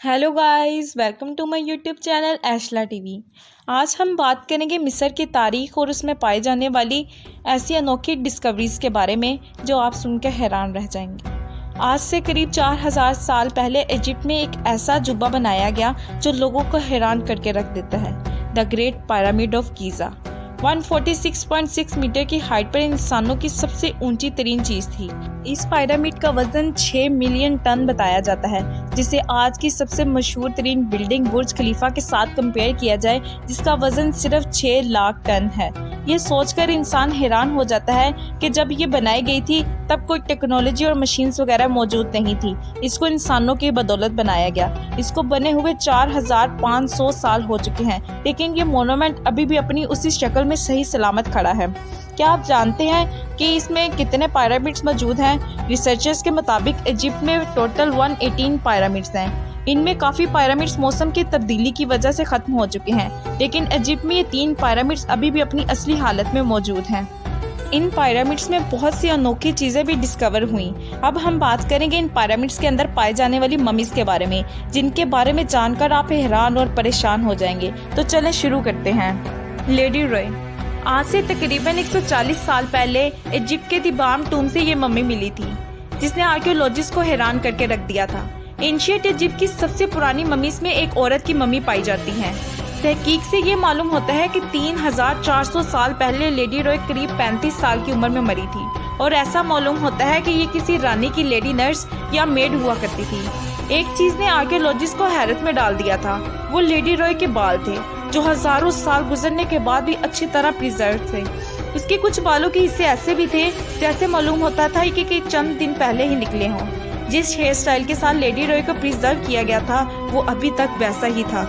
Hello guys, welcome to my YouTube channel एशला TV. आज हम बात करेंगे मिस्र की तारीख और उसमें पाई जाने वाली ऐसी अनोखी डिस्कवरीज़ के बारे में जो आप सुनकर हैरान रह जाएंगे। आज से करीब 4000 साल पहले इजिप्ट में एक ऐसा जुब्बा बनाया गया जो लोगों को हैरान करके रख देता है। The great pyramid of Giza 146.6 metre की हाइट पर इंसानों की सबसे ऊंची तरीन चीज थी। इस पिरामिड का वजन 6 मिलियन टन बताया जाता है, जिसे आज की सबसे मशहूर तरीन बिल्डिंग बुर्ज खलीफा के साथ कंपेयर किया जाए, जिसका वजन सिर्फ 6 लाख टन है। ये सोचकर इंसान हैरान हो जाता है कि जब ये बनाई गई थी तब कोई टेक्नोलॉजी और मशीन्स वगैरह मौजूद नहीं थी। इसको इंसानों की बदौलत बनाया गया। इसको बने हुए 4500 साल हो चुके हैं, लेकिन ये मोनूमेंट अभी भी अपनी उसी शक्ल में सही सलामत खड़ा है। क्या आप जानते हैं कि इसमें कितने पिरामिड्स मौजूद हैं? रिसर्चर्स के मुताबिक इजिप्ट में टोटल 118 पिरामिड्स हैं। इनमें काफ़ी पिरामिड्स मौसम की तब्दीली की वजह से ख़त्म हो चुके हैं, लेकिन इजिप्ट में ये 3 पिरामिड्स अभी भी अपनी असली हालत में मौजूद हैं। इन पिरामिड्स में बहुत सी अनोखी चीज़ें भी डिस्कवर हुई। अब हम बात करेंगे इन पिरामिड्स के अंदर पाए जाने वाली ममीज़ के बारे में, जिनके बारे में जानकर आप हैरान और परेशान हो जाएंगे। तो चलें शुरू करते हैं। लेडी रॉय। आज से तकरीबन 140 साल पहले इजिप्ट के दिबाम टूम से ये मम्मी मिली थी, जिसने आर्कियोलॉजिस्ट को हैरान करके रख दिया था। एंशिएंट इजिप्ट की सबसे पुरानी ममीज़ में एक औरत की मम्मी पाई जाती है। तहकीक से ये मालूम होता है कि 3400 साल पहले लेडी रॉय करीब 35 साल की उम्र में मरी थी, और ऐसा मालूम होता है कि ये किसी रानी की लेडी नर्स या मेड हुआ करती थी। एक चीज़ ने आर्कियोलॉजिस्ट को हैरत में डाल दिया था, वो लेडी रॉय के बाल थे, जो हजारों साल गुजरने के बाद भी अच्छी तरह प्रिजर्व थे। उसके कुछ बालों के हिस्से ऐसे भी थे जैसे मालूम होता था कि चंद दिन पहले ही निकले हों। जिस हेयर स्टाइल के साथ लेडी रॉय को प्रिजर्व किया गया था वो अभी तक वैसा ही था।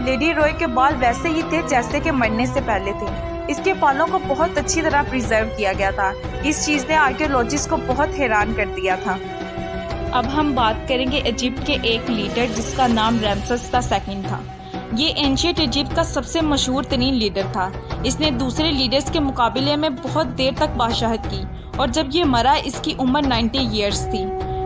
लेडी रॉय के बाल वैसे ही थे जैसे कि मरने से पहले थे। इसके बालों को बहुत अच्छी तरह प्रिजर्व किया गया था। इस चीज़ ने आर्कियोलॉजिस्ट को बहुत हैरान कर दिया था। अब हम बात करेंगे इजिप्ट के एक लीडर जिसका नाम रैमसेस II था। ये एंशिएंट इजिप्ट का सबसे मशहूर तरीन लीडर था। इसने दूसरे लीडर्स के मुकाबले में बहुत देर तक बादशाहत की, और जब ये मरा इसकी उम्र 90 ईयर्स थी।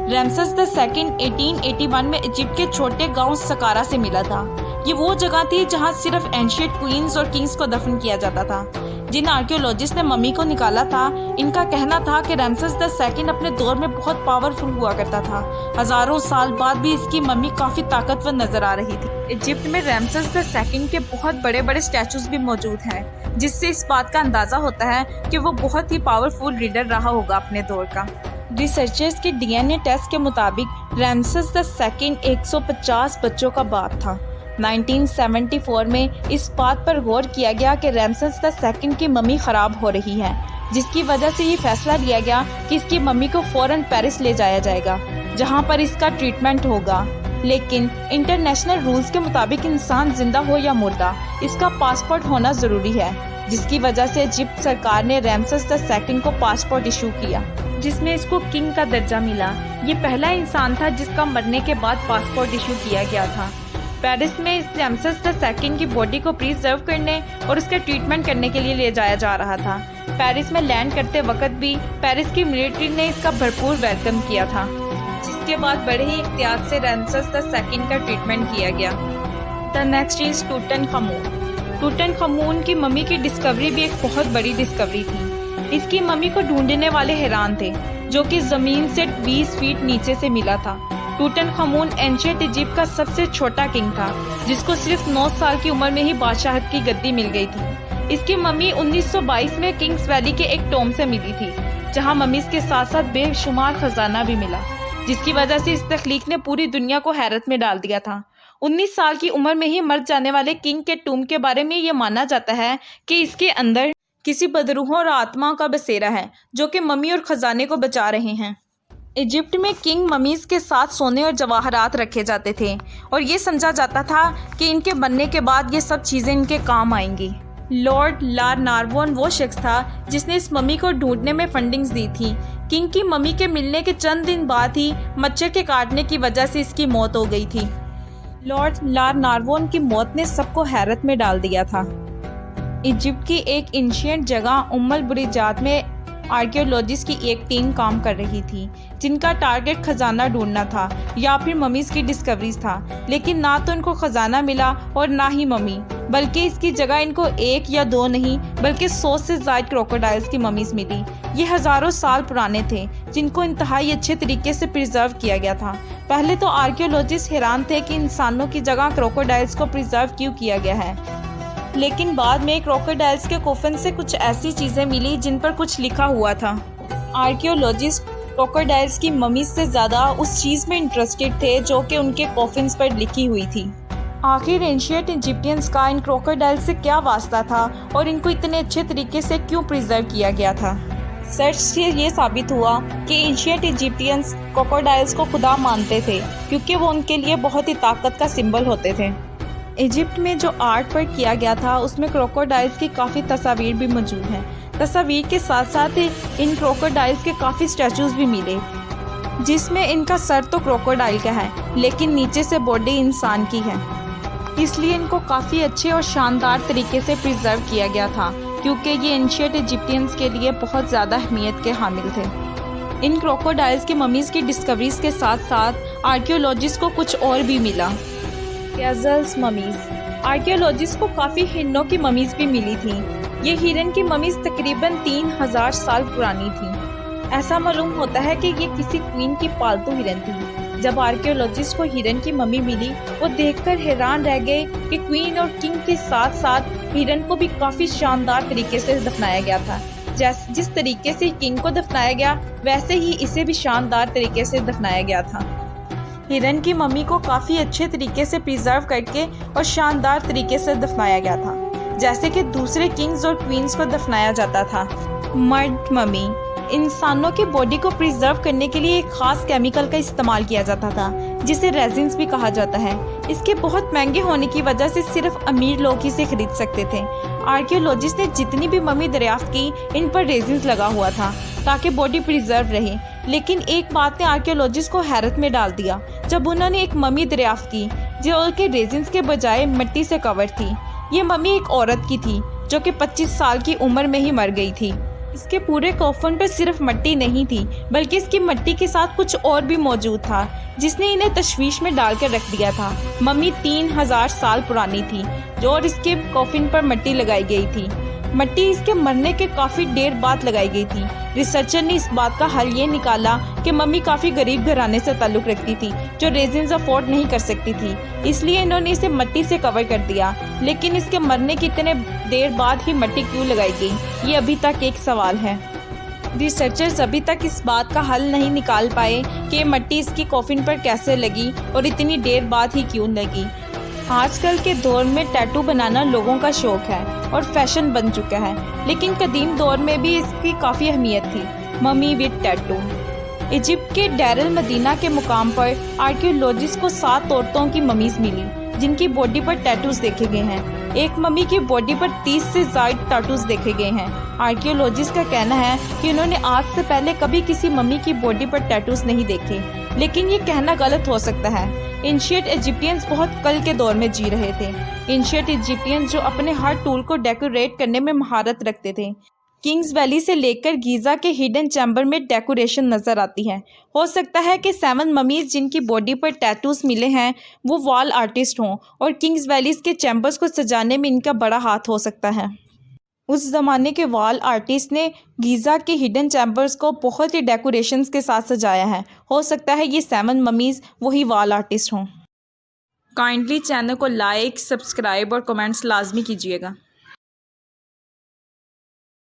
रैमसेस II 1881 में इजिप्ट के छोटे गांव सकारा से मिला था। ये वो जगह थी जहां सिर्फ एंशिएंट क्वींस और किंग्स को दफन किया जाता था। जिन आर्कियोलॉजिस्ट ने मम्मी को निकाला था, इनका कहना था कि रैमसेस II अपने दौर में बहुत पावरफुल हुआ करता था। हजारों साल बाद भी इसकी मम्मी काफी ताकतवर नजर आ रही थी। इजिप्ट में रैमसेस II के बहुत बड़े बड़े स्टैचूज भी मौजूद हैं, जिससे इस बात का अंदाजा होता है कि वो बहुत ही पावरफुल लीडर रहा होगा अपने दौर का। रिसर्चर्स के DNA टेस्ट के मुताबिक रैमसेस II 150 बच्चों का बाप था। 1974 में इस बात पर गौर किया गया कि रैमसेस II की मम्मी खराब हो रही है, जिसकी वजह से ये फैसला लिया गया कि इसकी मम्मी को फौरन पेरिस ले जाया जाएगा, जहां पर इसका ट्रीटमेंट होगा। लेकिन इंटरनेशनल रूल्स के मुताबिक इंसान जिंदा हो या मुर्दा, इसका पासपोर्ट होना जरूरी है, जिसकी वजह से इजिप्ट सरकार ने रैमसेस II को पासपोर्ट इशू किया, जिसमें इसको किंग का दर्जा मिला। ये पहला इंसान था जिसका मरने के बाद पासपोर्ट इशू किया गया था। पेरिस में इस रैमसेस II की बॉडी को प्रिजर्व करने और उसका ट्रीटमेंट करने के लिए ले जाया जा रहा था। पेरिस में लैंड करते वक्त भी पेरिस की मिलिट्री ने इसका भरपूर वेलकम किया था, जिसके बाद बड़े ही एहतियात से रैमसेस II का ट्रीटमेंट किया गया। The next is Tutankhamun. Tutankhamun की मम्मी की डिस्कवरी भी एक बहुत बड़ी डिस्कवरी थी। इसकी मम्मी को ढूंढने वाले हैरान थे, जो कि जमीन से 20 फीट नीचे से मिला था। टूटनखामून एंशिएंट इजिप्ट का सबसे छोटा किंग था, जिसको सिर्फ 9 साल की उम्र में ही बादशाहत की गद्दी मिल गई थी। इसकी मम्मी 1922 में किंग्स वैली के एक टॉम से मिली थी, जहां मम्मीज के साथ साथ बेशुमार खजाना भी मिला, जिसकी वजह से इस तख्लीक ने पूरी दुनिया को हैरत में डाल दिया था। 19 साल की उम्र में ही मर जाने वाले किंग के टूम के बारे में ये माना जाता है कि इसके अंदर किसी बदरूहों और आत्मा का बसेरा है, जो कि मम्मी और खजाने को बचा रहे हैं। इजिप्ट में किंग ममीज के साथ सोने और जवाहरात रखे जाते थे, और ये समझा जाता था कि इनके बनने के बाद ये सब चीज़ें इनके काम आएंगी। लॉर्ड लारनारवोन वो शख्स था जिसने इस मम्मी को ढूंढने में फंडिंग्स दी थी। किंग की मम्मी के मिलने के चंद दिन बाद ही मच्छर के काटने की वजह से इसकी मौत हो गई थी। लॉर्ड लारनारवोन की मौत ने सबको हैरत में डाल दिया था। इजिप्ट की एक एंशिएंट जगह उम्मुल बुरीजात में आर्कियोलॉजिस्ट की एक टीम काम कर रही थी जिनका टारगेट खजाना ढूंढना था या फिर ममीज़ की डिस्कवरीज था। लेकिन ना तो इनको खजाना मिला और ना ही मम्मी, बल्कि इसकी जगह इनको एक या दो नहीं बल्कि 100 से ज़ायद क्रोकोडाइल्स की ममीज़ मिली। ये हज़ारों साल पुराने थे जिनको इंतहाई अच्छे तरीके से प्रिजर्व किया गया था। पहले तो आर्कियोलॉजिस्ट हैरान थे कि इंसानों की जगह क्रोकोडाइल्स को प्रिजर्व क्यों किया गया है, लेकिन बाद में क्रोकोडाइल्स के कोफन से कुछ ऐसी चीज़ें मिली जिन पर कुछ लिखा हुआ था। आर्कियोलॉजिस्ट क्रोकोडाइल्स की ममीज़ से ज़्यादा उस चीज़ में इंटरेस्टेड थे जो कि उनके कॉफिन्स पर लिखी हुई थी। आखिर एंशिएंट इजिप्टियंस का इन क्रोकोडाइल से क्या वास्ता था और इनको इतने अच्छे तरीके से क्यों प्रिजर्व किया गया था। सर्च से ये साबित हुआ कि एंशिएंट इजिप्टियंस क्रोकोडाइल्स को खुदा मानते थे क्योंकि वो उनके लिए बहुत ही ताकत का सिंबल होते थे। इजिप्ट में जो आर्ट वर्क किया गया था उसमें क्रोकोडाइल्स की काफ़ी तस्वीर भी मौजूद हैं। तस्वीर के साथ साथ इन क्रोकोडाइल्स के काफ़ी स्टैचूज भी मिले जिसमें इनका सर तो क्रोकोडाइल का है लेकिन नीचे से बॉडी इंसान की है। इसलिए इनको काफ़ी अच्छे और शानदार तरीके से प्रिजर्व किया गया था क्योंकि ये एंशिएंट इजिप्टियंस के लिए बहुत ज़्यादा अहमियत के हामिल थे। इन क्रोकोडाइल्स के ममीज़ की डिस्कवरीज के साथ साथ आर्कियोलॉजिस्ट को कुछ और भी मिला। कैज़ल्स ममीज़। आर्कियोलॉजिस्ट को काफ़ी हिरणों की ममीज़ भी मिली थी। ये हिरन की ममीज़ तकरीबन 3000 साल पुरानी थी। ऐसा मालूम होता है कि ये किसी क्वीन की पालतू हिरन थी। जब आर्कियोलॉजिस्ट को हिरन की मम्मी मिली वो देखकर हैरान रह गए कि क्वीन और किंग के साथ साथ हिरन को भी काफ़ी शानदार तरीके से दफनाया गया था। जिस तरीके से किंग को दफनाया गया वैसे ही इसे भी शानदार तरीके से दफनाया गया था। हिरन की मम्मी को काफ़ी अच्छे तरीके से प्रिजर्व करके और शानदार तरीके से दफनाया गया था जैसे कि दूसरे किंग्स और क्वींस को दफनाया जाता था। Mud mummy. इंसानों के बॉडी को प्रिजर्व करने के लिए एक ख़ास केमिकल का इस्तेमाल किया जाता था जिसे रेजिन्स भी कहा जाता है। इसके बहुत महंगे होने की वजह से सिर्फ अमीर लोग ही इसे खरीद सकते थे। आर्कियोलॉजिस्ट ने जितनी भी मम्मी दरियाफ्त की इन पर रेजिन्स लगा हुआ था ताकि बॉडी प्रिजर्व रहे। लेकिन एक बात ने आर्कियोलॉजिस्ट को हैरत में डाल दिया जब उन्होंने एक मम्मी दरियाफ्त की जो कि रेजिन्स के बजाय मिट्टी से कवर थी। ये मम्मी एक औरत की थी जो कि 25 साल की उम्र में ही मर गई थी। इसके पूरे कॉफन पर सिर्फ मिट्टी नहीं थी बल्कि इसकी मिट्टी के साथ कुछ और भी मौजूद था जिसने इन्हें तशवीश में डालकर रख दिया था। मम्मी 3000 साल पुरानी थी और इसके कॉफिन पर मिट्टी लगाई गई थी। मिट्टी इसके मरने के काफ़ी देर बाद लगाई गई थी। रिसर्चर ने इस बात का हल ये निकाला कि मम्मी काफ़ी गरीब घराने से ताल्लुक़ रखती थी जो रेजिन्स अफोर्ड नहीं कर सकती थी, इसलिए इन्होंने इसे मिट्टी से कवर कर दिया। लेकिन इसके मरने की इतने देर बाद ही मिट्टी क्यों लगाई गई, ये अभी तक एक सवाल है। रिसर्चर्स अभी तक इस बात का हल नहीं निकाल पाए कि मिट्टी इसकी कॉफिन पर कैसे लगी और इतनी देर बाद ही क्यों लगी। आजकल के दौर में टैटू बनाना लोगों का शौक है और फैशन बन चुका है, लेकिन कदीम दौर में भी इसकी काफ़ी अहमियत थी। Mummy with tattoo. इजिप्ट के डेर अल मदीना के मुकाम पर आर्कियोलॉजिस्ट को 7 औरतों की ममीज़ मिली जिनकी बॉडी पर टैटूज देखे गए हैं। एक मम्मी की बॉडी पर 30 से ज़ायद टैटूज देखे गए हैं। आर्कियोलॉजिस्ट का कहना है कि उन्होंने आज से पहले कभी किसी मम्मी की बॉडी पर टैटूज नहीं देखे, लेकिन ये कहना गलत हो सकता है। एंशिएंट इजिप्टियंस बहुत कल के दौर में जी रहे थे। एंशिएंट इजिप्टियंस जो अपने हर टूल को डेकोरेट करने में महारत रखते थे। किंग्स वैली से लेकर गीज़ा के हिडन चैम्बर में डेकोरेशन नज़र आती है। हो सकता है कि 7 ममीज़ जिनकी बॉडी पर टैटूज मिले हैं वो वॉल आर्टिस्ट हों और किंग्स वैलीज़ के चैम्बर्स को सजाने में इनका बड़ा हाथ हो सकता है। उस ज़माने के वॉल आर्टिस्ट ने गीज़ा के हिडन चैम्बर्स को बहुत ही डेकोरेशंस के साथ सजाया है। हो सकता है ये 7 ममीज़ वही वॉल आर्टिस्ट हों। काइंडली चैनल को लाइक, सब्सक्राइब और कमेंट्स लाजमी कीजिएगा।